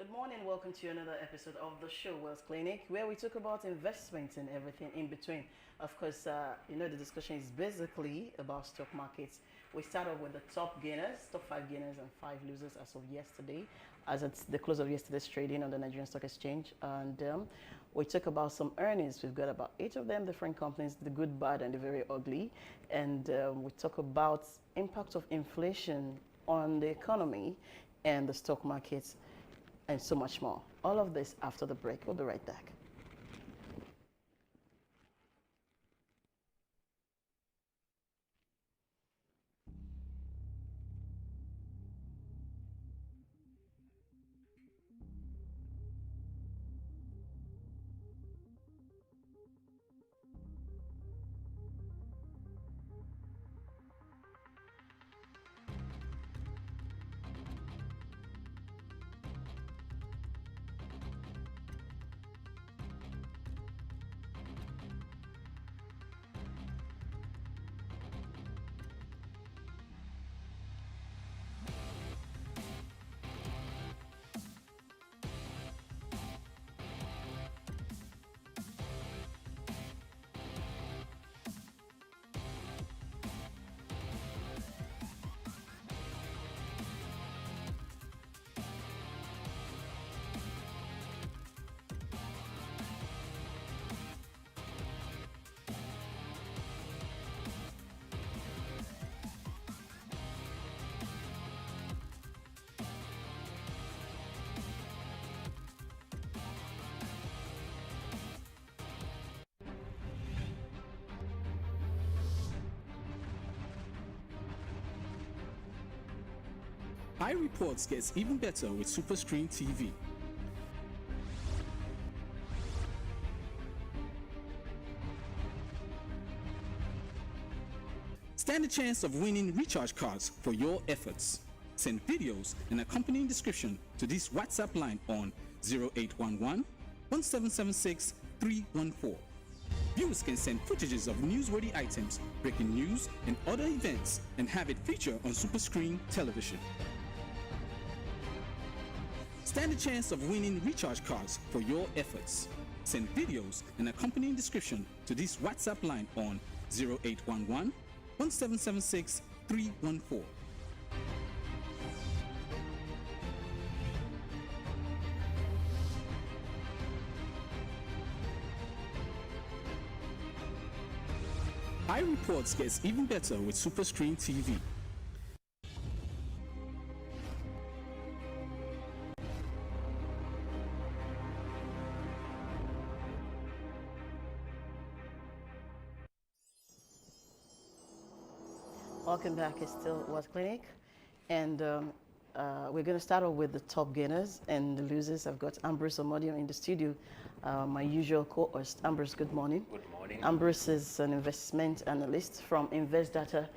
Good morning, welcome to another episode of the show, Wealth Clinic, where we talk about investments and everything in between. Of course, the discussion is basically about stock markets. We start off with the top gainers, top five gainers and five losers as of yesterday, as it's the close of yesterday's trading on the Nigerian Stock Exchange. And we talk about some earnings. We've got about eight of them, different companies, the good, bad, and the very ugly. And we talk about impact of inflation on the economy and the stock markets and so much more. All of this after the break. We'll be right back. iReports gets even better with SuperScreen TV. Stand a chance of winning recharge cards for your efforts. Send videos and accompanying description to this WhatsApp line on 0811 1776 314. Viewers can send footages of newsworthy items, breaking news, and other events and have it feature on SuperScreen television. Stand a chance of winning recharge cards for your efforts. Send videos and accompanying description to this WhatsApp line on 0811 1776 314. iReports gets even better with SuperScreen TV. Welcome back. It's still Wealth Clinic. And we're going to start off with the top gainers and the losers. I've got Ambrose Omodio in the studio, my usual co-host. Ambrose, good morning. Good morning. Ambrose is an investment analyst from Invest Data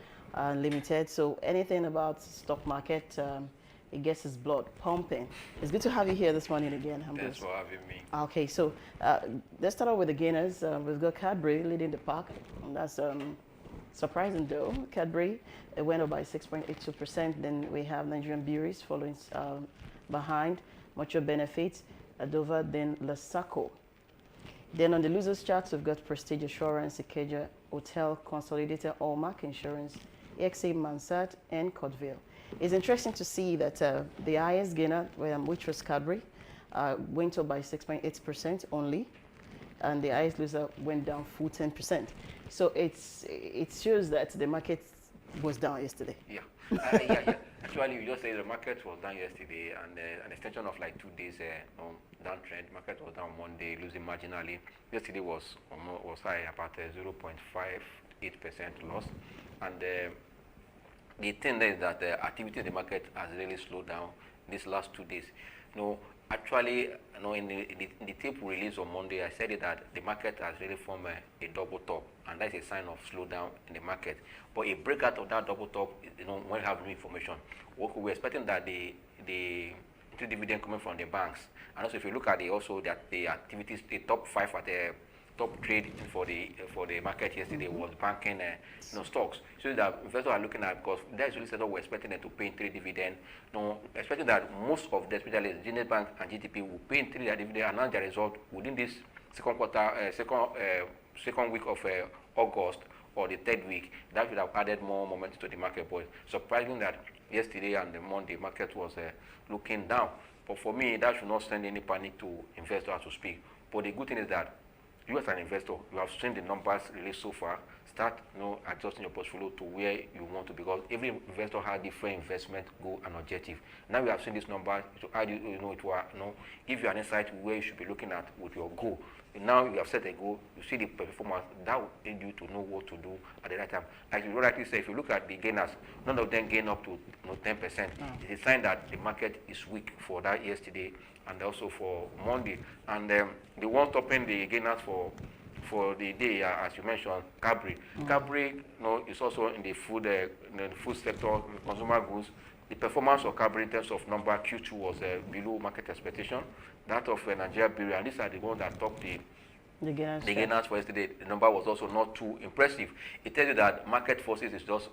Limited. So anything about stock market, it gets his blood pumping. It's good to have you here this morning again, Ambrose. Thanks for having me. Okay, so let's start off with the gainers. We've got Cadbury leading the pack. And that's surprising though. Cadbury it went up by 6.82%. Then we have Nigerian Breweries following behind. Mutual Benefits, Adova, then Lasaco. Then on the losers charts, we've got Prestige Assurance, Ikeja Hotel, Consolidated, Allmark Insurance, EXA Mansard, and Codville. It's interesting to see that the highest gainer, which was Cadbury, went up by 6.8% only, and the highest loser went down full 10%. So it shows that the market was down yesterday. Yeah. Yeah. Actually, you just say the market was down yesterday, and an extension of like 2 days downtrend. Market was down Monday, losing marginally. Yesterday was high, about 0.58% loss, and the thing is that the activity in the market has really slowed down these last 2 days. Actually, in the tape release on Monday, I said it that the market has really formed a double top, and that's a sign of slowdown in the market. But a breakout of that double top, when you have new information, we're expecting that the dividend coming from the banks, and also if you look at the activities, the top five at the top trade for the market yesterday was banking stocks. So that investors are looking at, because that is really sector we're expecting them to pay in 3 dividend. Expecting that most of them, especially Zenith Bank and GTP, will pay in 3 dividend and announce their result within this second week of August or the 3rd week. That would have added more momentum to the market. But surprising that yesterday and the Monday market was looking down. But for me, that should not send any panic to investors to speak. But the good thing is that you as an investor, you have seen the numbers released so far. Start adjusting your portfolio to where you want to, because every investor has different investment goal and objective. Now we have seen this number to add it will give you an insight where you should be looking at with your goal. Now you have set a goal, you see the performance, that will aid you to know what to do at the right time. Like you rightly say, if you look at the gainers, none of them gain up to 10%. It's a sign that the market is weak for that yesterday and also for Monday. And the one topping the gainers for the day, as you mentioned, Cadbury. Cadbury, is also in the food sector, consumer goods. The performance of Cadbury in terms of number Q2 was below market expectation. That of Nigeria Brewery, and these are the ones that topped the gainers for yesterday. The number was also not too impressive. It tells you that market forces is just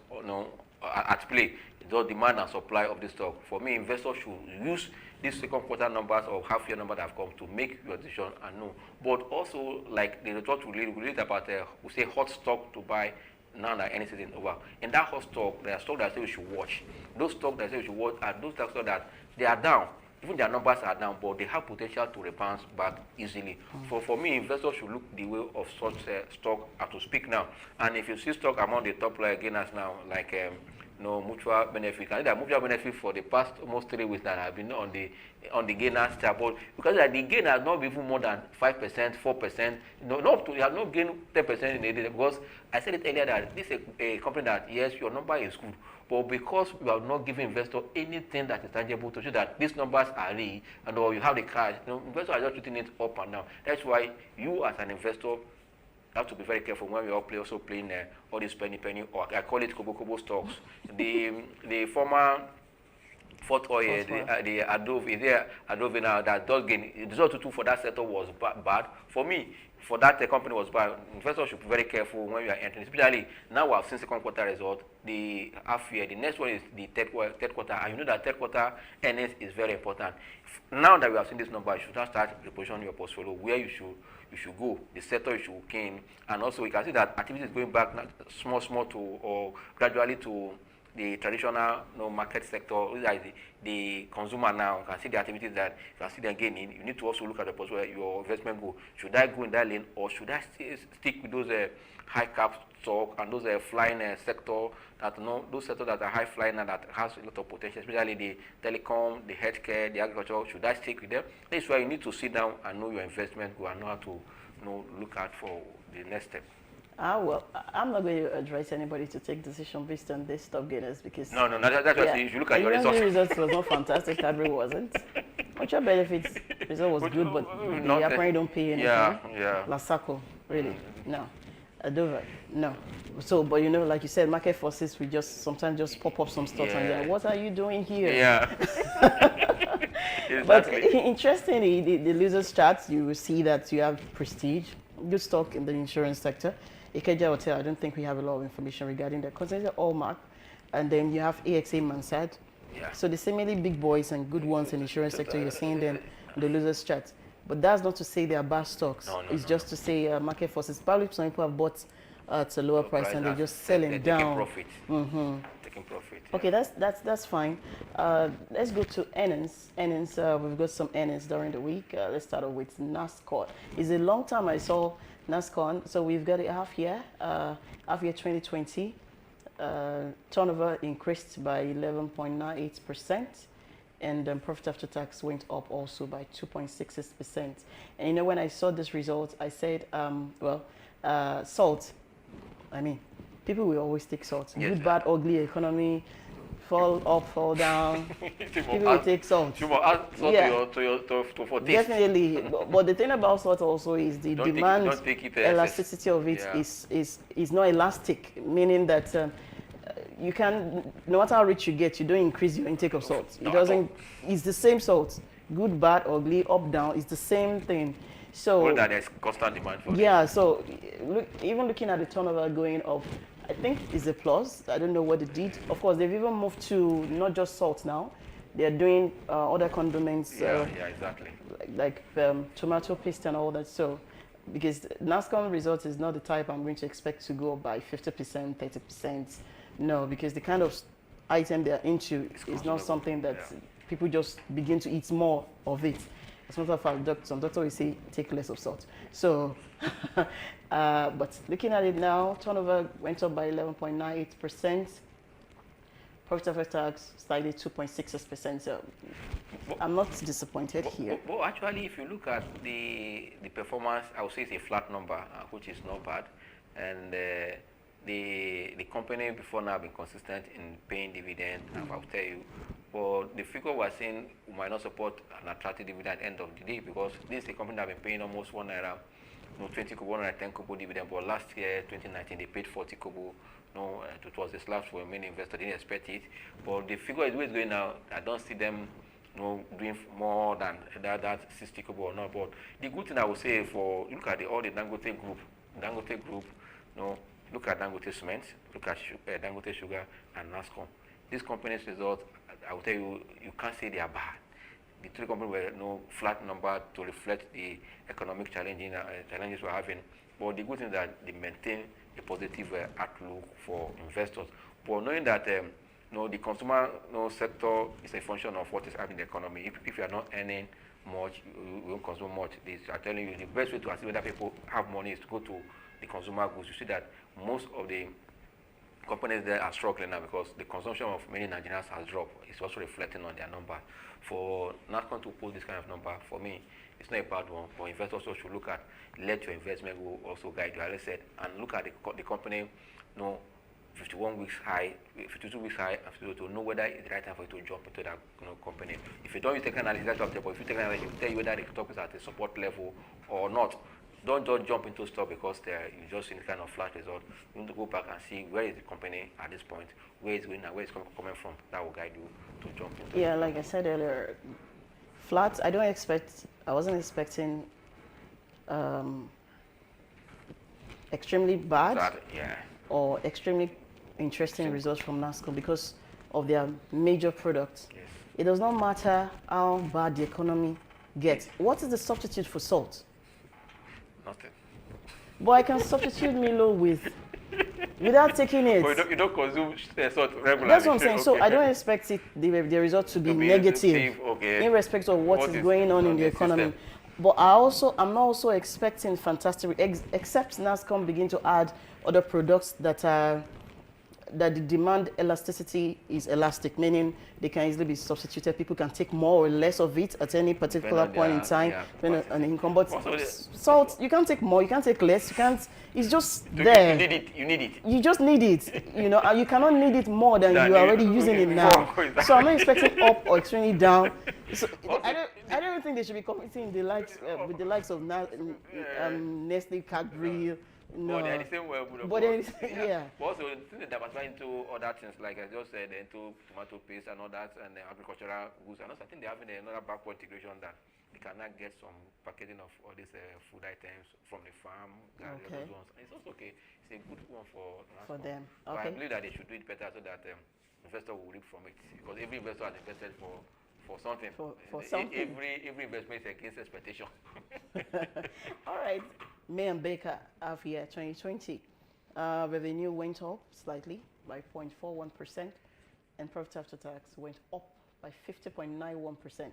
at play. It's just demand and supply of this stock. For me, investors should use these second quarter numbers or half year number that have come to make your decision and know. But also, like the result we read about, we say hot stock to buy now that any season over. In that hot stock, there are stocks that say we should watch. Those stocks that say we should watch are those stocks that they are down. Even their numbers are down, but they have potential to rebound back easily. For me, investors should look the way of such stock as to speak now. And if you see stock among the top gainers now, like mutual benefit. And that mutual benefit for the past almost 3 weeks that have been on the gainers table, because the gain has not been even more than 5%, 4%. You have not gained 10% in a day, because I said it earlier that this is a company that yes, your number is good, but because you have not given investor anything that is tangible to show that these numbers are real, and or you have the cash, investors are just treating it up and down. That's why you as an investor have to be very careful when we all also playing all these penny, or I call it kobo stocks. The former Fort Oil, the Adobe now that does gain. The result for that sector was bad. For me, for that company was bad. Investors should be very careful when we are entering. Especially now we have seen second quarter result, the half year. The next one is the third quarter. And you know that third quarter earnings is very important. Now that we have seen this number, you should now start repositioning your portfolio where you should go, the sector you should gain, and also we can see that activity is going back small to or gradually to the traditional market sector, like the consumer now. You can see the activities that you can see them gaining. You need to also look at the portfolio, your investment goal. Should I go in that lane, or should I stick with those high cap stock and those flying sector that those sectors that are high flying and that has a lot of potential, especially the telecom, the healthcare, the agriculture? Should I stick with them? That's why you need to sit down and know your investment goal and know how to look out for the next step. Well, I'm not going to address anybody to take decision based on this top gainers, because no, that's what you should look at your results. The results was not fantastic. Cadbury wasn't. Mutual benefits result was good, but they apparently don't pay anything. Yeah. Lasako, really, no. Adover, no. So, but like you said, market forces will sometimes just pop up some stocks and they're like, what are you doing here? Yeah. Exactly. But interestingly, the losers charts, you will see that you have Prestige, good stock in the insurance sector. Ikeja Hotel, I don't think we have a lot of information regarding that, because they're all marked. And then you have AXA Mansard. Yeah. So the seemingly big boys and good ones in the insurance sector, you're seeing them in the losers charts. But that's not to say they are bad stocks. It's just to say market forces. Probably some people have bought at a lower price and they're just selling down. Taking profit. Okay, that's fine. Let's go to earnings. We've got some earnings during the week. Let's start off with NASCOR. It's a long time I saw NASCOR. So we've got a half year 2020. Turnover increased by 11.98%. And profit after tax went up also by 2.66%. And when I saw this result, I said, salt. I mean, people will always take salt. Yes. Good, bad, ugly economy, fall up, fall down. People will take salt. Add salt for taste. Definitely. But the thing about salt also is the demand elasticity of it is not elastic, meaning that you can, no matter how rich you get, you don't increase your intake of salt. It doesn't. It's the same salt. Good, bad, ugly, up, down. It's the same thing. So Well, that there's constant demand for it. yeah, so even looking at the turnover going up, I think is a plus. I don't know what they did. Of course, they've even moved to not just salt now. They're doing other condiments Yeah, exactly. like tomato paste and all that. So because NASCOM results is not the type I'm going to expect to go up by 50%, 30%. No, because the kind of item they're into is not consumable. something that Yeah. people just begin to eat more of it. As a matter of fact, some doctor will say take less of salt. So, but looking at it now, turnover went up by 11.98%. Profit after tax slightly 2.66%. So I'm not disappointed here. But actually, if you look at the performance, I would say it's a flat number, which is not bad. And the company before now have been consistent in paying dividend, I'll tell you. But the figure we're seeing might not support an attractive dividend at the end of the day, because this is a company that have been paying almost 1 naira, 20 kobo, 110 kobo dividend. But last year, 2019, they paid 40 kobo. It was a slap for many investors. Didn't expect it. But the figure is always going now. I don't see them doing more than that 60 kobo or not. But the good thing I would say, for look at all the Dangote group, look at Dangote Cement, look at Dangote Sugar and NASCOM. These companies' results, I will tell you, you can't say they are bad. The three companies were flat number to reflect the economic challenges we're having. But the good thing is that they maintain a positive outlook for investors. But knowing that the consumer sector is a function of what is happening in the economy. If you are not earning much, you won't consume much. I'm telling you, the best way to assess whether people have money is to go to the consumer goods. You see that most of the companies there are struggling now because the consumption of many Nigerians has dropped. It's also reflecting on their number. For NASCOM to post this kind of number, for me, it's not a bad one. But investors also should look at, let your investment go also guide you, as I said, and look at the company, 51 weeks high, 52 weeks high, to know whether it's the right time for you to jump into that company. If you don't use technical analysis, that's up, but if you take analysis, it will tell you whether the stock is at a support level or not. Don't just jump into stock because you just see the kind of flat result. You need to go back and see where is the company at this point, where it's going and where it's coming from. That will guide you to jump into. Yeah, like I said earlier, flats. I wasn't expecting extremely bad or extremely interesting results from NASCOM because of their major products. Yes. It does not matter how bad the economy gets. What is the substitute for salt? Nothing. But I can substitute Milo without taking it. But you don't consume salt regularly. That's what I'm saying. Okay. So I don't expect the result to be negative, okay. in respect of what is going on in the economy. System. But I'm not also expecting fantastic, except NASCOM begin to add other products that the demand elasticity is elastic, meaning they can easily be substituted. People can take more or less of it at any particular point in time, depending on income. But salt, you can't take more, you can't take less, you can't. It's just there. You need it. You just need it. You cannot need it more than you're already using it now. So I'm not expecting up or extremely down. So I don't think they should be competing with the likes of Nestle, Cadbury. No. But they're the same way. Yeah. But also, since they diversify into other things, like I just said, into tomato paste and all that, and agricultural goods. And also, I think they're having another backward integration that they cannot get some packaging of all these food items from the farm. Okay. Those ones. And it's also okay. It's a good one for them. Okay. But I Okay. believe that they should do it better so that investor will reap from it. Because every investor has invested for something. For something. Every investment is against expectation. All right. May and Baker half year 2020. Revenue went up slightly by 0.41%, and profit after tax went up by 50.91%.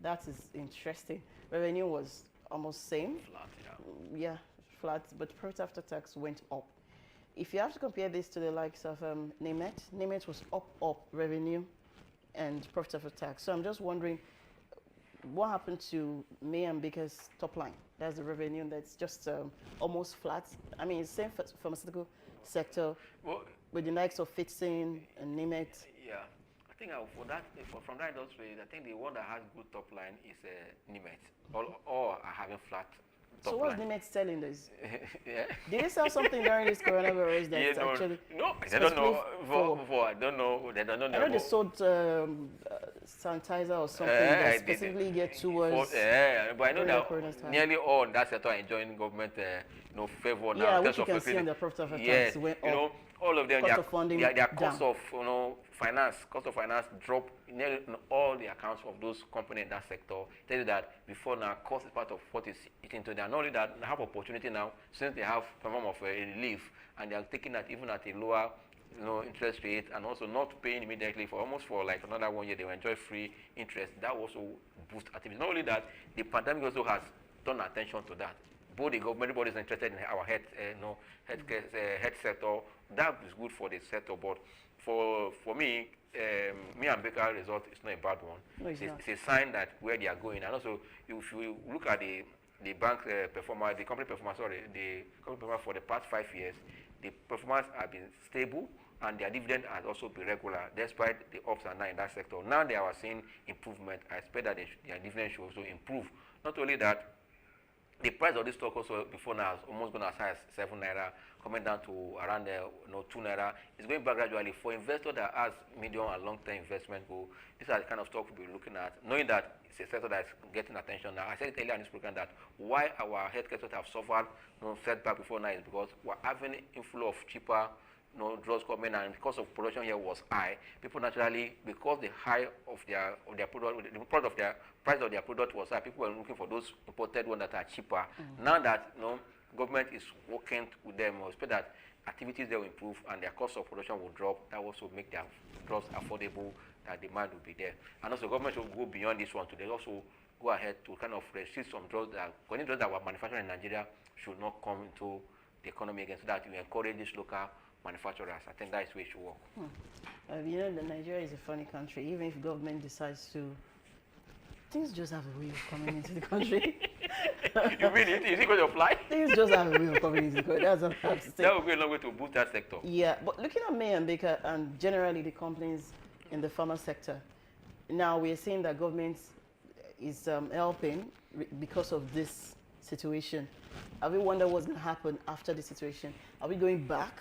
That is interesting. Revenue was almost same. Flat, yeah, flat, but profit after tax went up. If you have to compare this to the likes of Nemet was up revenue and profit after tax. So I'm just wondering, what happened to May and Baker's top line? That's the revenue that's just almost flat. I mean, it's the same pharmaceutical sector with the likes of Fixin and Nemet. Yeah, I think from that industry, I think the one that has good top line is Nemet. All are having flat top line. So what's line. Nemet selling this? Yeah. Did they sell something during this coronavirus that's No, actually... I don't know. I don't know. They don't know. I know they sold sanitizer or something that specifically get towards. But I know during the corona's that time. nearly all that sector are enjoying government, favor now. Yeah, in which terms you of can see increasing- on the profit after Yes, tax went you know, up. all of them, Cost their, of funding their cost down. of cost of finance drop nearly in all the accounts of those companies in that sector. Tell you that before now, cost is part of what is eating to them. Not only that, they have opportunity now since they have some form of relief, and they are taking that even at a lower interest rate, and also not paying immediately for like another 1 year. They will enjoy free interest. That also boost activity. Not only that, the pandemic also has turned attention to that. Both the government, everybody is interested in our health sector. That is good for the sector, but for me, me and Baker result is not a bad one. No, it's not. It's a sign that where they are going, and also if you look at the bank performance, the company performance for the past 5 years, the performance have been stable, and their dividend has also been regular despite the ups and downs in that sector. Now they are seeing improvement. I expect that their dividend should also improve. Not only that, the price of this stock also before now has almost gone as high as 7 naira, coming down to around 2 naira. It's going back gradually. For investors that has medium and long-term investment goal, these are the kind of stock we'll be looking at, knowing that it's a sector that's getting attention now. I said it earlier in this program that why our healthcare sector have suffered setback before now is because we're having inflow of cheaper drugs coming, and because of production here was high, people naturally, because the high of their product, the product of their price of their product was high, people were looking for those imported ones that are cheaper. Now that government is working with them, we expect that activities there will improve and their cost of production will drop. That will also make their drugs affordable, that demand will be there. And also government should go beyond this one to also go ahead to kind of restrict some drugs that were manufactured in Nigeria should not come into the economy again, so that you encourage these local manufacturers. I think that is where it should work. Nigeria is a funny country. Even if government decides to, things just have a way of coming into the country. You mean it? Is it going to apply? Things just have a way of coming into the country. That's what I have to say. That will go a long way to boost that sector. Yeah, but looking at May and Baker and generally the companies in the pharma sector, now we are seeing that government is helping because of this situation. Have we wondered what's going to happen after the situation? Are we going back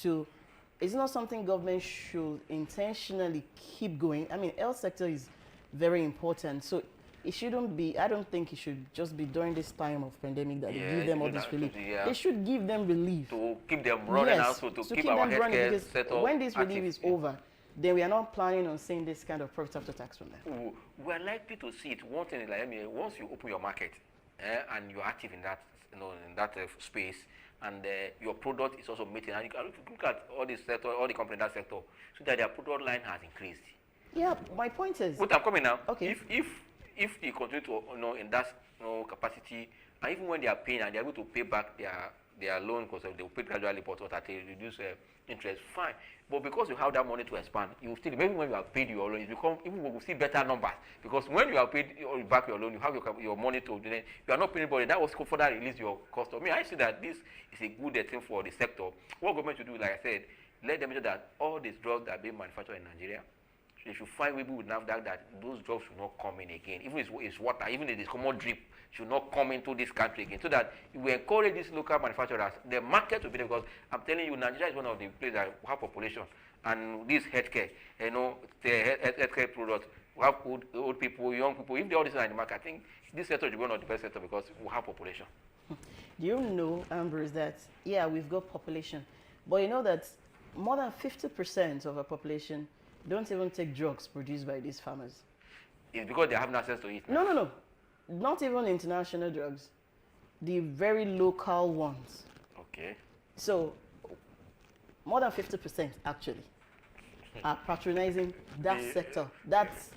to, is it not something government should intentionally keep going? I mean, health sector is very important, so it shouldn't be, I don't think it should just be during this time of pandemic that they give them all this relief. They should give them relief. To keep them running, yes, also to keep them our running, healthcare because sector when this relief active. is over, then we are not planning on seeing this kind of profit after tax from them. We're likely to see it. One thing is like, once you open your market and you're active in that, in that space, and your product is also meeting, and you can look at all this sector, all the companies in that sector, so that their product line has increased. Yeah, my point is. What I'm coming now. Okay. If they continue to in that capacity, and even when they are paying and they're able to pay back their loan because they will pay gradually, but at a reduced interest, fine. But because you have that money to expand, you still, maybe when you have paid your loan, even we will see better numbers, because when you have paid back your loan, you have your money to, then you are not paying anybody. That was further release your cost. I mean, I see that this is a good thing for the sector. What government should do, like I said, let them ensure that all these drugs that are being manufactured in Nigeria, they should find people with NAFDAC that those drugs should not come in again. Even if it's water, even if it's common drip, should not come into this country again. So that we encourage these local manufacturers. The market will be there, because I'm telling you, Nigeria is one of the places that have population. And this healthcare, the healthcare products, we have old people, young people. If they all this are in the market, I think this sector will be one of the best sectors because we have population. Do you know, Ambrose, that, yeah, we've got population, but you know that more than 50% of our population don't even take drugs produced by these farmers. It's because they have access to it. No. Not even international drugs. The very local ones. Okay. So, more than 50% actually are patronizing that sector. That's,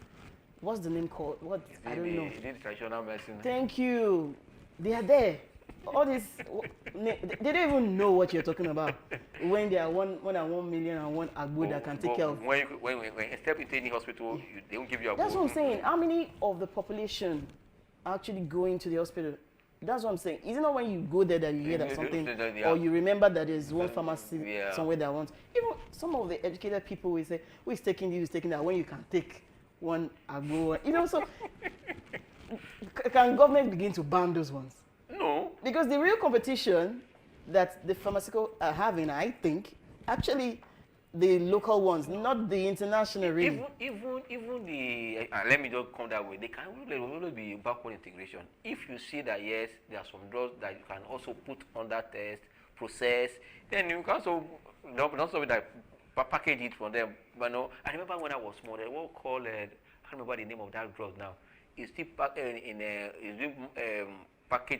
what's the name called? I don't know. Is it traditional medicine? Thank you. They are there. All this, they don't even know what you're talking about. When there are more than 1 million and one agbo that can take care of. When you step into any hospital, they won't give you a. That's what I'm saying. How many of the population actually going to the hospital? That's what I'm saying. Is it not when you go there that you hear that something, or you remember that there's one pharmacy somewhere that wants? Even some of the educated people will say, "Who is taking this? Who is taking that?" When you can take one agbo, so can government begin to ban those ones? No. Because the real competition that the pharmaceutical are having, I think, actually the local ones, not the international really. Even the let me just come that way. They can really be backward integration. If you see that yes, there are some drugs that you can also put under test, process, then you can also not something that package it for them. But no, I remember when I was small, they were called I can't remember the name of that drug now. It's still packaged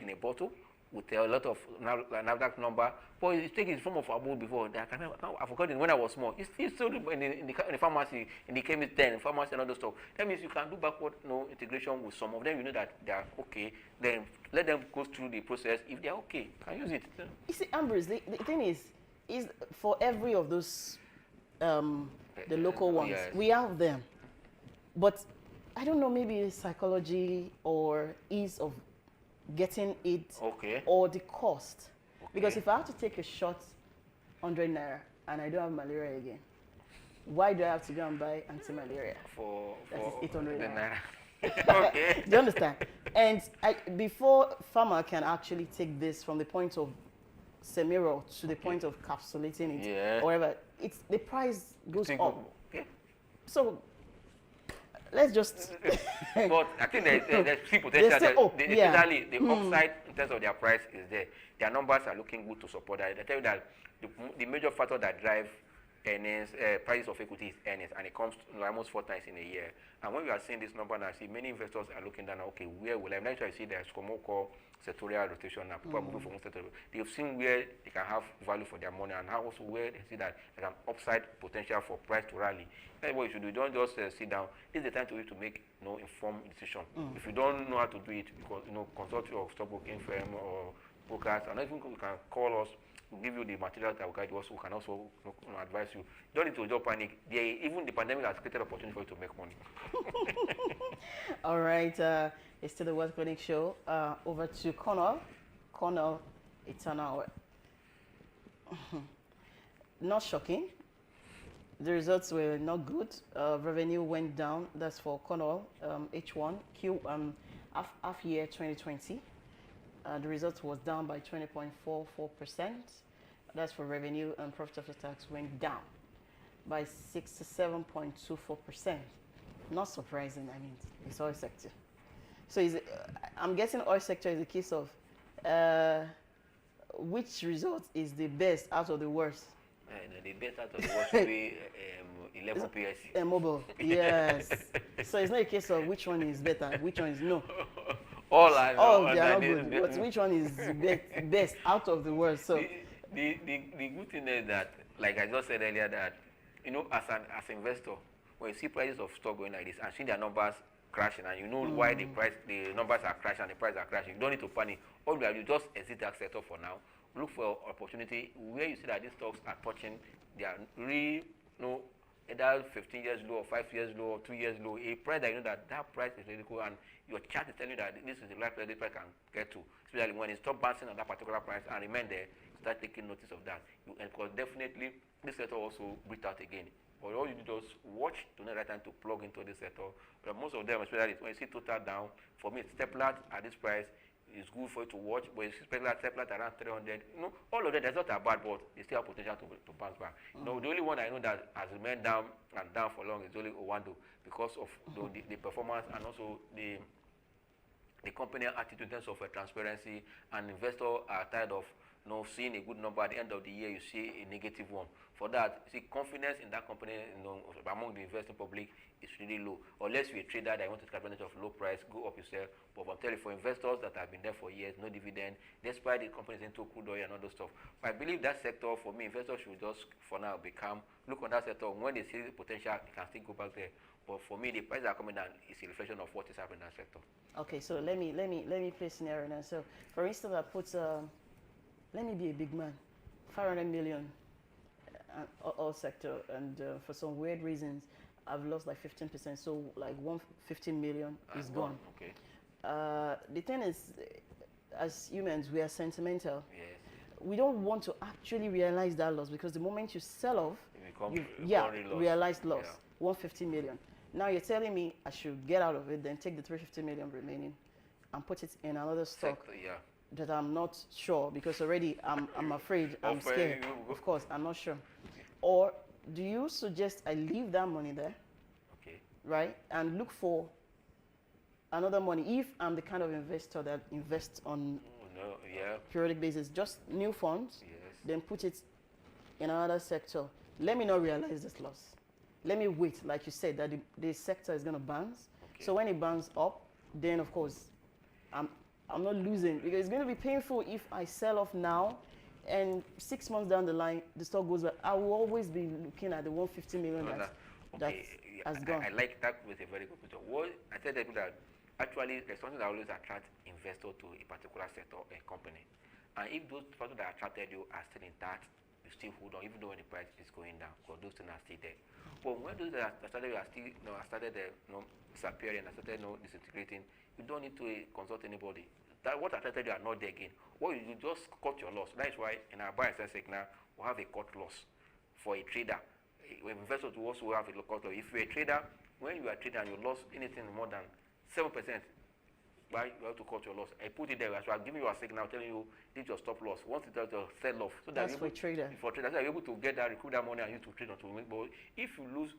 in a bottle with a lot of NAFDAC number, but it's taken in form of abode before. I forgot it when I was small. It's still sold in the pharmacy, in the chemist, then pharmacy and other stuff. That means you can do backward integration with some of them. You know that they are okay. Then let them go through the process. If they are okay, you can use it. You see, Ambrose, the thing is for every of those the local ones, yes. we have them, but I don't know, maybe psychology or ease of getting it, Okay. or the cost. Okay. Because if I have to take a shot 100 naira and I don't have malaria again, why do I have to go and buy anti-malaria? That is 800 naira. Okay. Do you understand? And before farmer can actually take this from the point of semi-raw to the point of capsulating it, Yeah. or whatever, the price goes up. Okay. So let's just. But I think there's still potential. There's still hope, yeah. Especially the upside in terms of their price is there. Their numbers are looking good to support that. They tell you that the major factor that drive earnings, prices of equity is earnings, and it comes almost 4 times in a year. And when we are seeing this number now, I see many investors are looking down. Okay, where will I? Now I see there's more called sectorial rotation now. People are moving from one sector. They've seen where they can have value for their money, and also where they see that there's an upside potential for price to rally. That's what you should do. Don't just sit down. This is the time to you to make informed decision. If you don't know how to do it, because consult your stockbroking firm or brokers, and even you can call us. We'll give you the materials that will guide you. Also, we can also advise you. You don't need to just panic. Even the pandemic has created opportunity for you to make money. All right, it's still the Wealth Clinic show. Over to Connor. Connor, it's an hour. Not shocking. The results were not good. Revenue went down. That's for Connor, H1, half year 2020. The result was down by 20.44%. That's for revenue, and profit after tax went down by 67.24%. Not surprising, I mean, it's oil sector. So I'm guessing oil sector is a case of which result is the best out of the worst? The best out of the worst will be 11 PSC. Mobile, yes. So it's not a case of which one is better, which one is no. All I know. Oh, they are not good. But which one is best out of the worst? So the good thing is that, like I just said earlier, that as an investor, when you see prices of stock going like this and see their numbers crashing, and why the numbers are crashing and the prices are crashing, you don't need to panic. All you just exit that sector for now. Look for opportunity where you see that these stocks are touching their either 15 years low or 5 years low or 2 years low, a price that that price is really cool, and your chart is telling you that this is the right place this price can get to, especially when it stop bouncing on that particular price and remain there, start taking notice of that. Because definitely this sector also breathed out again. But all you do is watch to know the right time to plug into this sector. But most of them, especially when you see total down, for me, Steplat at this price is good for you to watch, but you see Steplat around 300. All of them, there's not a bad, but they still have potential to bounce back. The only one I know that has remained down and down for long is only Owando, because of the performance and also the company attitude in terms of transparency, and investors are tired of seeing a good number at the end of the year, you see a negative one. For that, see, confidence in that company among the investing public is really low. Unless you're a trader that want to take advantage of low price, go up yourself. But I'm telling you, for investors that have been there for years, no dividend, despite the companies into crude oil and other stuff. But I believe that sector, for me, investors should just, for now, look on that sector. When they see the potential, they can still go back there. But for me, the prices are coming down is a reflection of what is happening in that sector. Okay, so let me play a scenario now. So, for instance, I put, let me be a big man, 500 million all sector, and for some weird reasons, I've lost like 15%. So, like 150 million is gone. Okay. The thing is, as humans, we are sentimental. Yes. We don't want to actually realize that loss, because the moment you sell off, you realize loss. Yeah. 150 million. Now you're telling me I should get out of it, then take the 350 million remaining and put it in another stock that I'm not sure, because already I'm afraid, I'm scared. Of course, I'm not sure. Or do you suggest I leave that money there, Okay. right, and look for another money if I'm the kind of investor that invests on Oh, no, yeah. periodic basis, just new funds, Yes. then put it in another sector? Let me not realize this loss. Let me wait, like you said, that the sector is going to bounce. Okay. So when it bounces up, then of course, I'm not losing, because it's going to be painful if I sell off now and 6 months down the line, the stock goes back. I will always be looking at the 150 million No, that okay. has gone. I like that with a very good picture. What I tell people that actually there's something that always attracts investor to a particular sector or a company. And if those factors that attracted you are still intact, you still hold on, even though when the price is going down, because those things are still there. But when those that started are still, started disappearing and started, disintegrating, you don't need to consult anybody. That what attracted you are not there again. What you just cut your loss. That is why in our buy and sell segment we have a cut loss for a trader. When investors will also have a cut loss. If you're a trader, when you are a trader and you lost anything more than 7%, why you have to cut your loss? I put it there. So I'm giving you a signal telling you this is your stop loss. Once it does your sell off, so that's for trader. For traders, so you're able to get that, recruit that money and use to trade on to win. But if you lose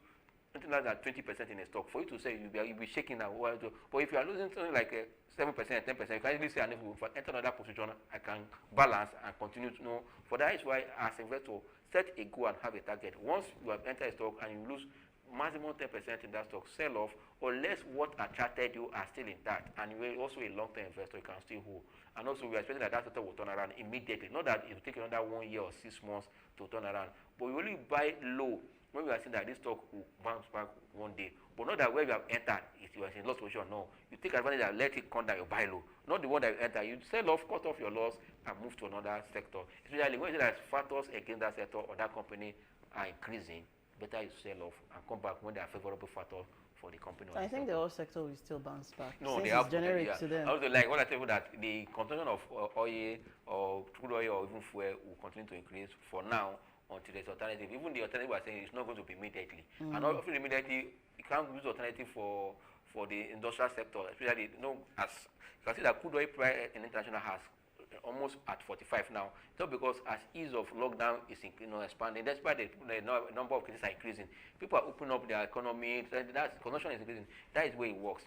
something like that 20% in a stock, for you to say you'll be shaking now. But if you are losing something like 7%, 10%, you can easily say, if I enter another position, I can balance and continue to know. For that is why, as investor, set a goal and have a target. Once you have entered a stock and you lose maximum 10% in that stock, sell off, unless what attracted you are still intact, and you're also a long-term investor, you can still hold. And also, we are expecting that that sector will turn around immediately. Not that it will take another 1 year or 6 months to turn around, but you only buy low when we are seeing that this stock will bounce back one day. But not that where you have entered, if you are in loss position, no. You take advantage and let it come down, you buy low. Not the one that you enter. You sell off, cut off your loss, and move to another sector. Especially when you see that factors against that sector or that company are increasing, better you sell off and come back when there are favorable factors for the company. I think the oil sector will still bounce back. No, since they it's have generic to them. Also, like what I tell you, that the consumption of oil or crude oil or even fuel will continue to increase for now until there's alternative. Even the alternative we are saying is not going to be immediately. And often immediately, you can't use alternative for the industrial sector, especially, as you can see that crude oil price in international has almost at 45 now, just because as ease of lockdown is expanding, despite the number of cases are increasing, people are opening up their economy, that consumption is increasing. That is where it works.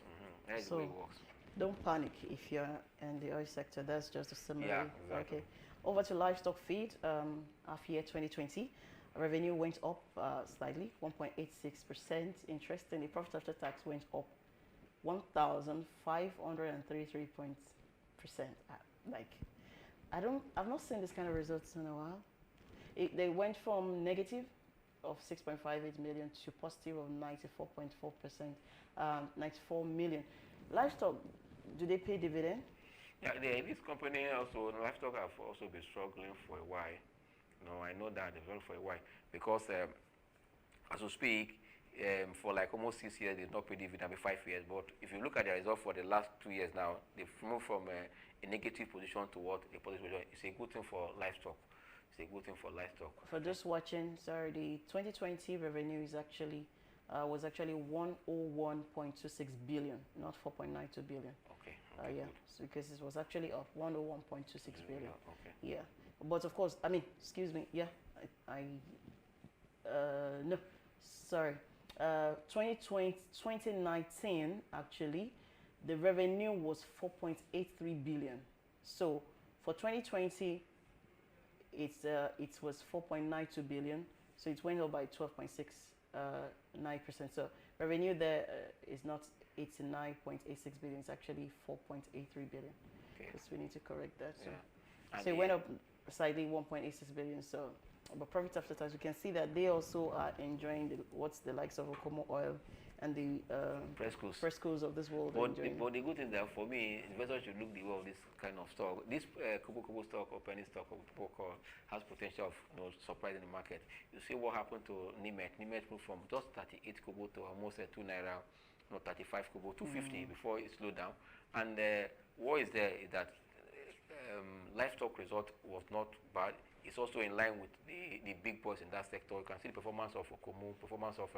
That is the way it works. Don't panic if you're in the oil sector. That's just a summary. Yeah, exactly. Okay. Over to livestock feed. Half year 2020, revenue went up slightly, 1.86%. Interestingly, profit after tax went up 1,533%. I've not seen this kind of results in a while. They went from negative of 6.58 million to positive of 94.4%, 94 million. Livestock, do they pay dividend? Yeah, this company also, livestock have also been struggling for a while. I know that they've been for a while because as we speak, for like almost 6 years, they've not paid dividend, 5 years. But if you look at the result for the last 2 years now, they've moved from a negative position toward a positive position. It's a good thing for livestock. It's a good thing for livestock. For those watching, sorry, the 2020 revenue is was actually 101.26 billion, not 4.92 billion. Okay. Yeah, so because it was actually up 101.26 billion. Okay. Yeah, but of course, excuse me. Yeah, no, sorry. 2019 actually, the revenue was 4.83 billion. So for 2020, it was 4.92 billion. So it went up by 12.69%. So revenue there is not 89.86 billion. It's actually 4.83 billion. Okay. Because we need to correct that. So, yeah. so it went up slightly 1.86 billion. So, but profit after tax, we can see that they also are enjoying what's the likes of Okomo Oil and the Prescos of this world. But the good thing that for me, investors should look the way of this kind of stock. This Kobo stock or penny stock or people call has potential of surprising the market. You see what happened to Nimet. Nimet moved from just 38 Kobo to almost 2 naira, 35 Kobo, 250 before it slowed down. And what is there is that livestock result was not bad. It's also in line with the big boys in that sector. You can see the performance of Okomo, performance of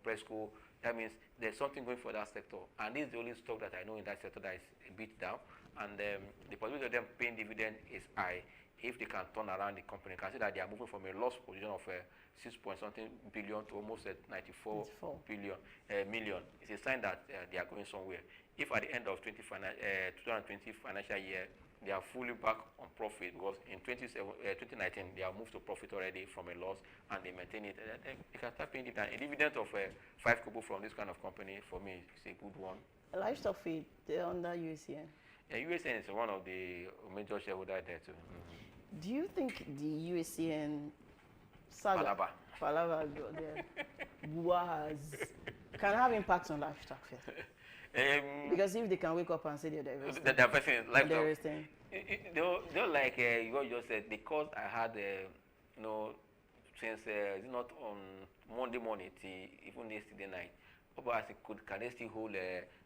Presco. That means there's something going for that sector. And this is the only stock that I know in that sector that is a bit down. And the possibility of them paying dividend is high. if they can turn around the company, you can see that they are moving from a loss position of 6 point something billion to almost 94 billion million. It's a sign that they are going somewhere. If at the end of 2020 financial year, they are fully back on profit, because in 2019 they have moved to profit already from a loss, and they maintain it, then they can start paying dividend. A dividend of 5 kobo from this kind of company, for me, is a good one. Livestock feed, they're under USCN. Yeah, USCN is one of the major shareholders there too. Do you think the USCN saga, Palava there, can have impact on livestock feed? Because if they can wake up and say they're divesting, they're like you just said, the course I had, since it's not on Monday morning till even yesterday night. Can they still hold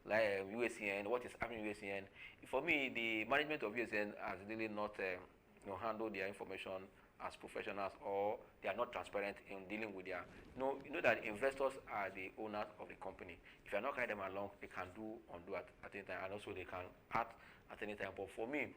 USCN? What is happening in USCN? For me, the management of USCN has really not handled their information as professionals, or they are not transparent in dealing with their. You know that investors are the owners of the company. If you are not carrying them along, they can undo at any time, and also they can act at any time. But for me,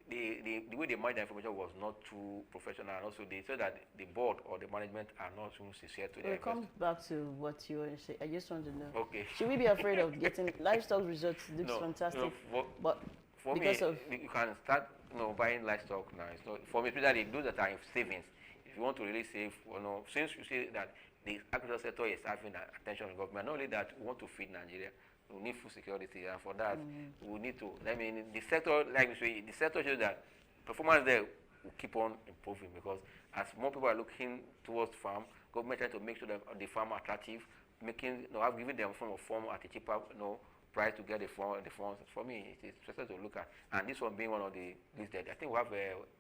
the way they manage the information was not too professional, and also they said that the board or the management are not too sincere to their investors. We'll come back to what you want to say. I just want to know. Okay. Should we be afraid of getting livestock results? Looks fantastic, but for because me, you can start buying livestock now. It's not, for me, especially those that are in savings. If you want to really save, since you say that the agricultural sector is having attention of the government, not only that, we want to feed Nigeria. We need food security, and for that, we need to. I mean, the sector, like we say, the sector shows that performance there will keep on improving, because as more people are looking towards farm, government trying to make sure that the farm attractive, have given them a form at a cheaper, price to get the funds. For me, it is interesting to look at, and this one being one of the listed. I think we have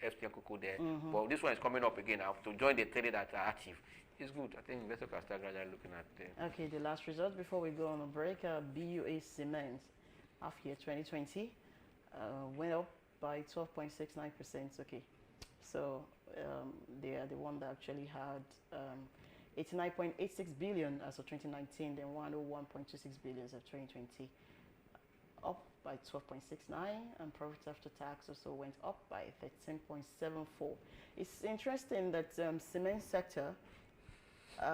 FTN Cocoa there, but this one is coming up again now to join the 30 that are active. It's good. I think investors can start gradually looking at them. Okay, the last result before we go on a break, BUA Cement, half year 2020, went up by 12.69%. Okay, so they are the one that actually had 89.86 billion as of 2019, then 101.26 billion as of 2020, up by 12.69, and profit after tax also went up by 13.74. It's interesting that cement sector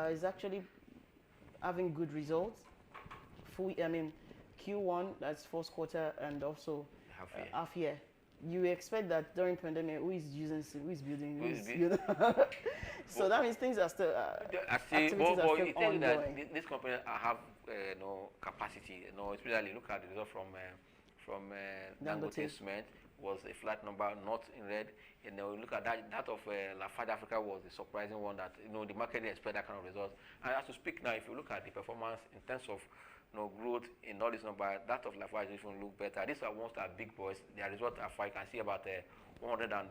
is actually having good results. Q1, that's fourth quarter, and also half year. You expect that during pandemic, who is building? So that means things are still activities are still ongoing. That this company have capacity. Especially look at the result from Dangote Cement was a flat number, not in red. Look at that of Lafarge Africa was a surprising one that the market didn't expect that kind of results. And as to speak now, if you look at the performance in terms of growth in all this number, that of Lafarge even look better. These are ones that are big boys. Their results are fine. You can see about 100 and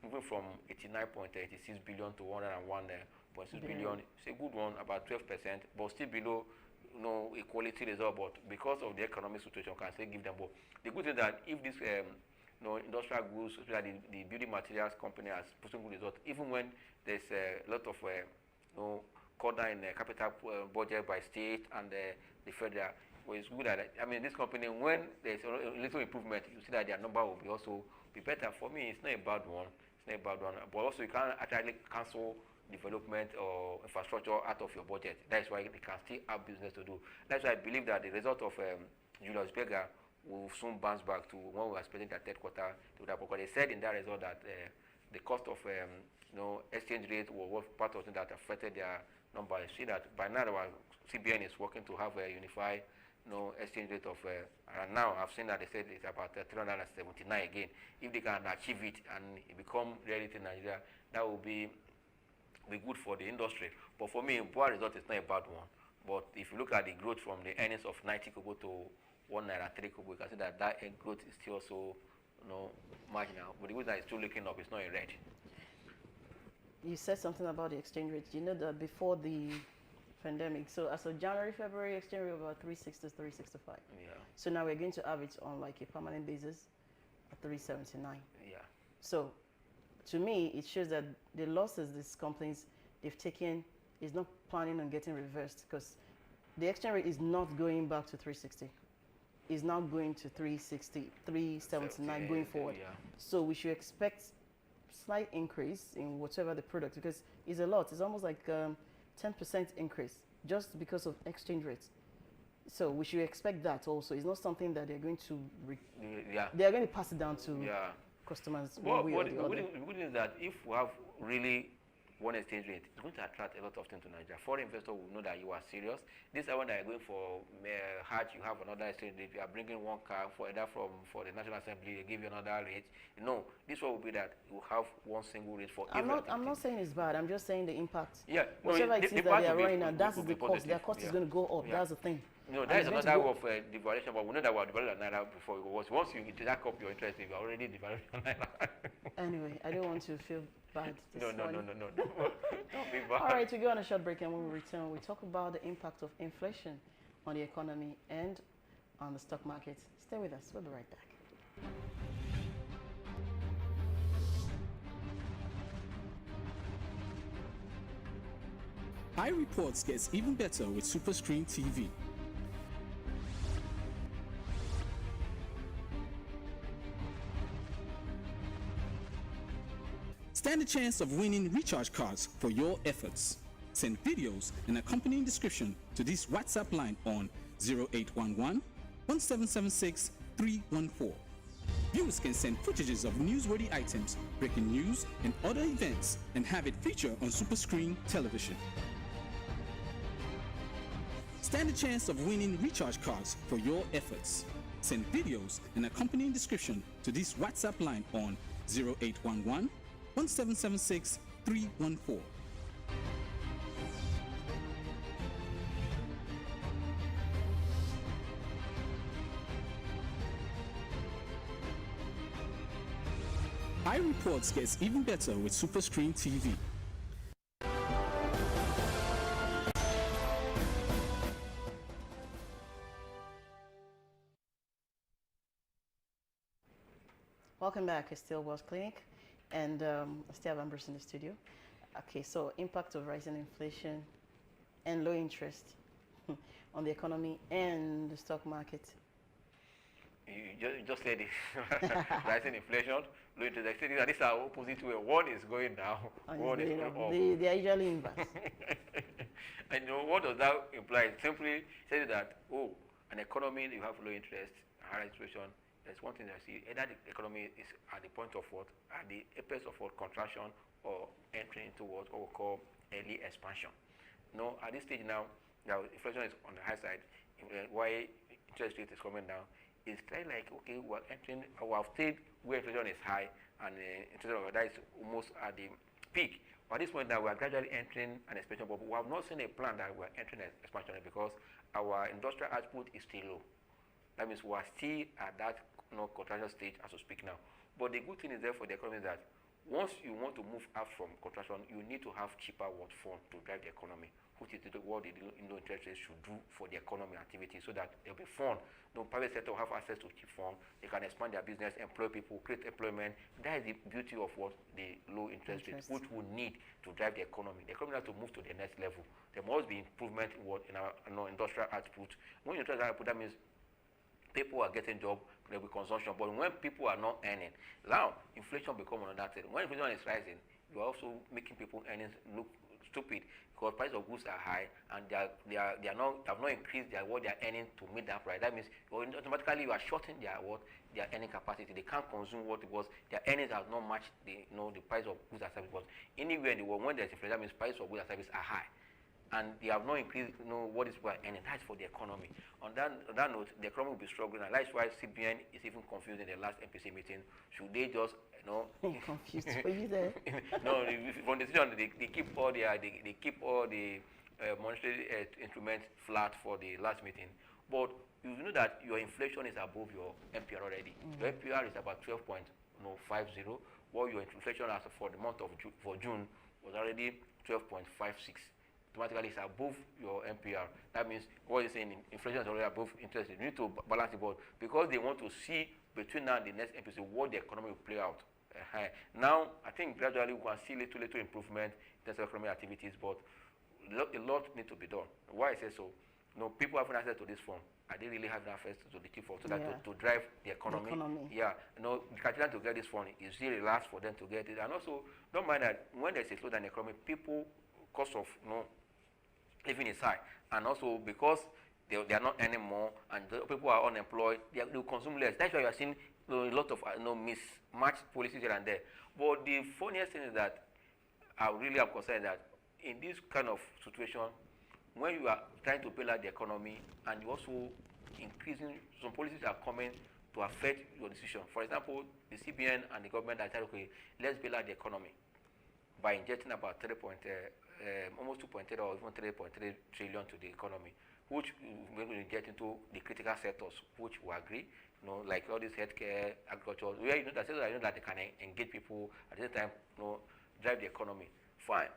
moving from 89.86 billion to 101.6 billion. It's a good one, about 12%, but still below a quality result. But because of the economic situation, you can still give them. But the good thing is that if this industrial goods, especially the building materials company, has posted good results, even when there's a lot of cut down in the capital budget by state and the federal. Well, it's good that this company, when there's a little improvement, you see that their number will be also be better. For me, it's not a bad one. It's not a bad one. But also, you can't actually cancel development or infrastructure out of your budget. That's why they can still have business to do. That's why I believe that the result of Julius Berger will soon bounce back to when we were expecting that third quarter to that. Because they said in that result that the cost of exchange rate was part of it that affected their number. You see that by now CBN is working to have a unified exchange rate of and now I've seen that they said it's about 379 again. If they can achieve it and it become reality in Nigeria, that will be good for the industry. But for me, poor result is not a bad one. But if you look at the growth from the earnings of 90 kobo to 103 kobo, you can see that growth is still so marginal. But the reason that it's still looking up, it's not in red. You said something about the exchange rate. You know that before the pandemic, so as of January, February, exchange rate was about 360, 365. Yeah. So now we're going to have it on like a permanent basis at 379. Yeah. So to me, it shows that the losses these companies they've taken is not planning on getting reversed, because the exchange rate is not going back to 360. It's now going to 360, 379 going forward. Yeah. So we should expect slight increase in whatever the product, because it's a lot. It's almost like 10% increase just because of exchange rates. So we should expect that also. It's not something that they're going to Yeah. they are going to pass it down to Yeah. customers Well, one way or but the the other. good thing is that if we have really one exchange rate, it's going to attract a lot of things to Nigeria. Foreign investors will know that you are serious. This is when they are going for Hajj, you have another exchange rate. You are bringing one car for either for the National Assembly, they give you another rate. No, this one will be that you have one single rate for every activity. I'm not saying it's bad. I'm just saying the impact. Yeah, no, Whatever the it is that impact they are will be- running now, will- that's will the be cost. Their positive. cost is Yeah. going to go up. Yeah. That's the thing. No, And that it's is going to another go- way of devaluation, but we know that we are devaluing Naira before. Once you jack up your interest, you are already devaluing Naira. Anyway, I don't want to feel bad. this No. morning. Don't be bad. All right, we go on a short break, and when we return, we talk about the impact of inflation on the economy and on the stock market. Stay with us. We'll be right back. iReports gets even better with SuperScreen TV. Stand a chance of winning recharge cards for your efforts. Send videos and accompanying description to this WhatsApp line on 0811 1776 314. Viewers can send footages of newsworthy items, breaking news, and other events, and have it feature on SuperScreen television. Stand a chance of winning recharge cards for your efforts. Send videos and accompanying description to this WhatsApp line on 0811 1776 314. iReports gets even better with SuperScreen TV. Welcome back. It's still Wells Clinic, and I still have Ambrose in the studio. Okay, so impact of rising inflation and low interest on the economy and the stock market. You just said it. Rising inflation, low interest. I said these are opposite way. One is going down, And one it's is going going up. up. They are usually inverse. And you know, what does that imply? It simply says that, an economy, you have low interest, high inflation, there's one thing that I see, either the economy is at the point of what, at the apex of what, contraction, or entering into what we call early expansion. No, at this stage now inflation is on the high side, why interest rate is coming down. It's kind of like, okay, we're entering, we have stayed where inflation is high, and interest rate that is almost at the peak. But at this point now, we are gradually entering an expansion, but we have not seen a plan that we're entering an expansion because our industrial output is still low. That means we are still at that contraction stage as we speak now. But the good thing is there for the economy is that once you want to move out from contraction, you need to have cheaper funds to drive the economy, which is what the interest rates should do for the economy activity, so that there will be fund. The private sector will have access to cheap funds. They can expand their business, employ people, create employment. That is the beauty of what the low interest rate, which we need to drive the economy. The economy has to move to the next level. There must be improvement in our industrial output. When you industrial output, that means people are getting job, there will be consumption. But when people are not earning, now inflation becomes another thing. When inflation is rising, you are also making people earnings look stupid because price of goods are high and they have not increased what they are earning to meet that price. That means automatically you are shorting their earning capacity. They can't consume what it was. Their earnings have not matched the price of goods and services. But anywhere in the world, when there's inflation, that means price of goods and services are high. And they have not increased what is we're earning. That's for the economy. On that note, the economy will be struggling, and that's why CBN is even confused in the last MPC meeting. Should they just confused? Were you there? No, from the decision they keep all the monetary instruments flat for the last meeting. But you know that your inflation is above your MPR already. Your MPR is about 12.50, while your inflation as for the month of June was already 12.56. Automatically it's above your MPR. That means what you're saying, inflation is already above interest. You need to balance the board because they want to see between now and the next MPC what the economy will play out. Now, I think gradually we can see little improvement in terms of economic activities, but a lot needs to be done. Why I say so? people having access to this phone. Are they really having access to the cheap phone so that Yeah. to drive the economy? economy. Yeah, the criteria to get this phone is really last for them to get it. And also, don't mind that when there's a slowdown in the economy, people, cost of living is high. And also because they are not earning more and the people are unemployed, they will consume less. That's why you are seeing a lot of mismatched policies here and there. But the funniest thing is that I really am concerned that in this kind of situation, when you are trying to bail out the economy and you also increasing, some policies are coming to affect your decision. For example, the CBN and the government are saying, okay, let's bail out the economy by injecting about almost 2.3 or even 3.3 trillion to the economy, which we will inject into the critical sectors, which we agree, like all this healthcare, agriculture, where that they can engage people at the same time, drive the economy. Fine.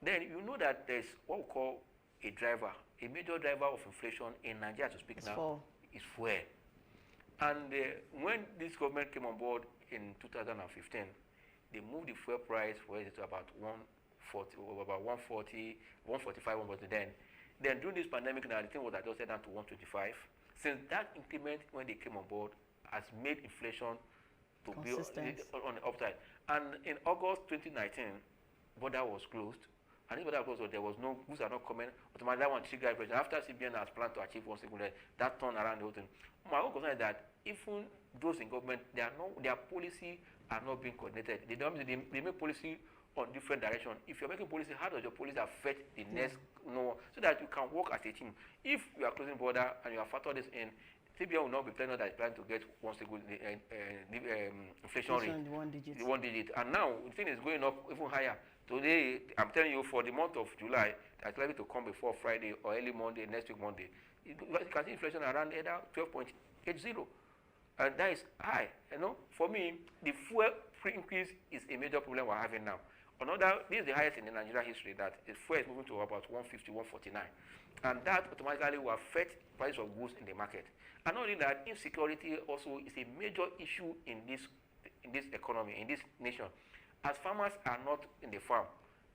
Then you know that there's what we call a major driver of inflation in Nigeria to speak now is fuel. And when this government came on board in 2015, they moved the fuel price to about 145, 140 then during this pandemic now, the thing was adjusted down to 125. Since that increment when they came on board has made inflation to be on the upside. And in August 2019, border was closed. And this border was closed, so there was no goods are not coming. Automatically, that one triggered inflation. After CBN has planned to achieve 1 single day, that turned around the whole thing. My own concern is that even those in government, their policy are not being coordinated. They make policy on different direction. If you're making policy, how does your policy affect the next so that you can work as a team? If you are closing border and you have factored this in, CBN will not be planning that it's planning to get one single inflation rate, one digit. And now the thing is going up even higher. Today, I'm telling you, for the month of July, that's likely to come before Friday or early Monday, next week Monday. You can see inflation around either 12.80. And that is high. For me, the fuel increase is a major problem we're having now. This is the highest in the Nigeria history, that the fuel is moving to about 150, 149. And that automatically will affect price of goods in the market. And not only that, insecurity also is a major issue in this economy, in this nation. As farmers are not in the farm,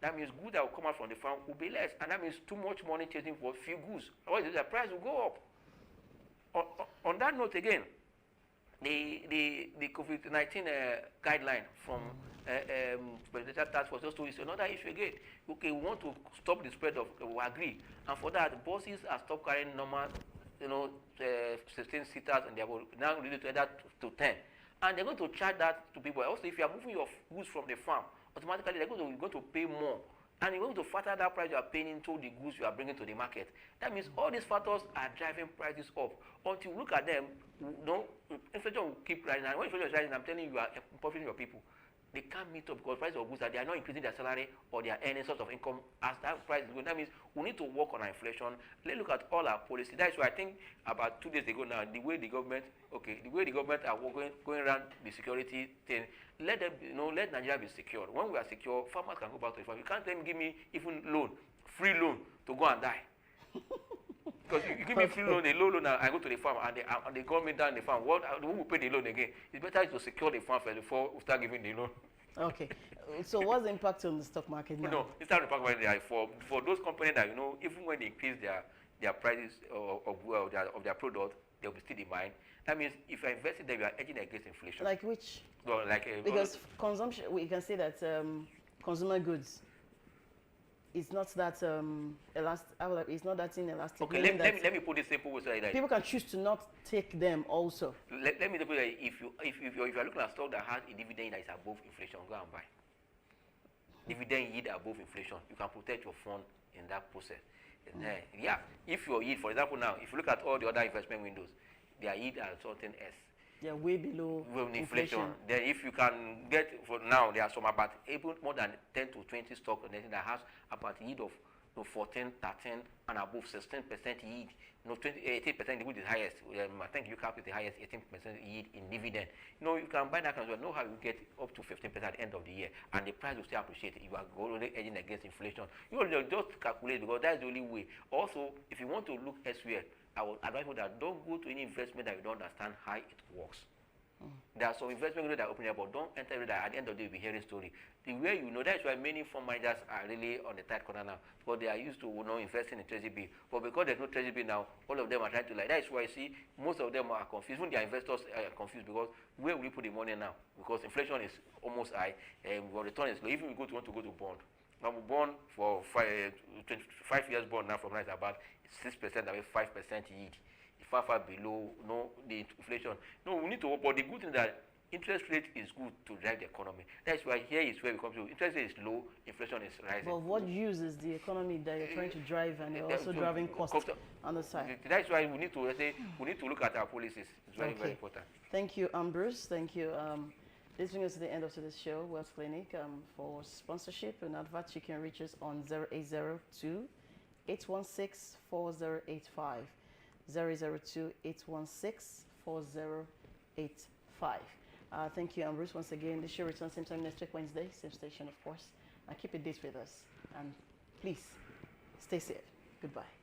that means goods that will come out from the farm will be less. And that means too much money chasing for few goods. Otherwise, the price will go up. On that note again, the COVID-19 guideline from Presidential Task Force also is another issue again. Okay, we want to stop the spread of, we agree. And for that, buses are stopped carrying normal, 16 seaters, and they are now reduced to 10. And they're going to charge that to people. Also, if you are moving your goods from the farm, automatically they're going to pay more. And you're going to factor that price you are paying into the goods you are bringing to the market. That means all these factors are driving prices up. Until you look at them, inflation will keep rising. And when inflation is rising, I'm telling you, you are impoverishing your people. They can't meet up because price of goods, they are not increasing their salary or their earning source of income as that price is going. That means we need to work on our inflation. Let's look at all our policy. That's why I think about 2 days ago now, the way the government are going around the security thing, let Nigeria be secure. When we are secure, farmers can go back to the farm. You can't let me give me even free loan to go and die. Because you give me free loan, a low loan, I go to the farm and they call me down the farm. Who will pay the loan again? It's better to secure the farm first before we start giving the loan. Okay. So what's the impact on the stock market now? No, it's not the impact there. For those companies that, even when they increase their prices of their product, they will still demand. That means if you're investing there, you are hedging against inflation. Like which? Well, because consumption, we can say that consumer goods, it's not that it's not that inelastic. Okay, let me put it simple way so that people can choose to not take them also. Let me put it, if you're looking at stock that has a dividend that is above inflation, go and buy. Dividend yield above inflation, you can protect your fund in that process. Yeah, if your yield, for example, now if you look at all the other investment windows, their yield are something else. They're way below inflation. Then if you can get, for now, there are some about more than 10 to 20 stock that has about yield of 14, 13, and above 16% yield. 18%, which is highest. I think you cap is the highest, 18% yield in dividend. You can buy that kind of, know how you get up to 15% at the end of the year, and the price will still appreciate. You are already hedging against inflation. You just calculate, because that's the only way. Also, if you want to look elsewhere, I would advise you that don't go to any investment that you don't understand how it works. There are some investment groups that are opening up, but don't enter it that at the end of the day you'll be hearing story. The way you know, that's why many fund managers are really on the tight corner now, because they are used to investing in treasury bill. But because there's no treasury bill now, all of them are trying to like. That's why I see most of them are confused. Even their investors are confused because where will you put the money now? Because inflation is almost high and return is low. Even if you want to go to bond. Now bond for 25 years bond now from now is about 6%, I mean 5% yield. Far below the inflation. No, we need to. But the good thing is that interest rate is good to drive the economy. That's why here is where we come to. Interest rate is low, inflation is rising. But what uses the economy that you're trying to drive, and you're also driving costs on the side? That's why we need to look at our policies. It's very, very important. Thank you, Bruce. Thank you. This brings us to the end of today's show, Wealth Clinic. For sponsorship and advert, you can reach us on 0802 816 4085. 002-816-4085. Thank you, Bruce, once again. The show returns same time next week, Wednesday, same station, of course. Keep a date with us. And please, stay safe. Goodbye.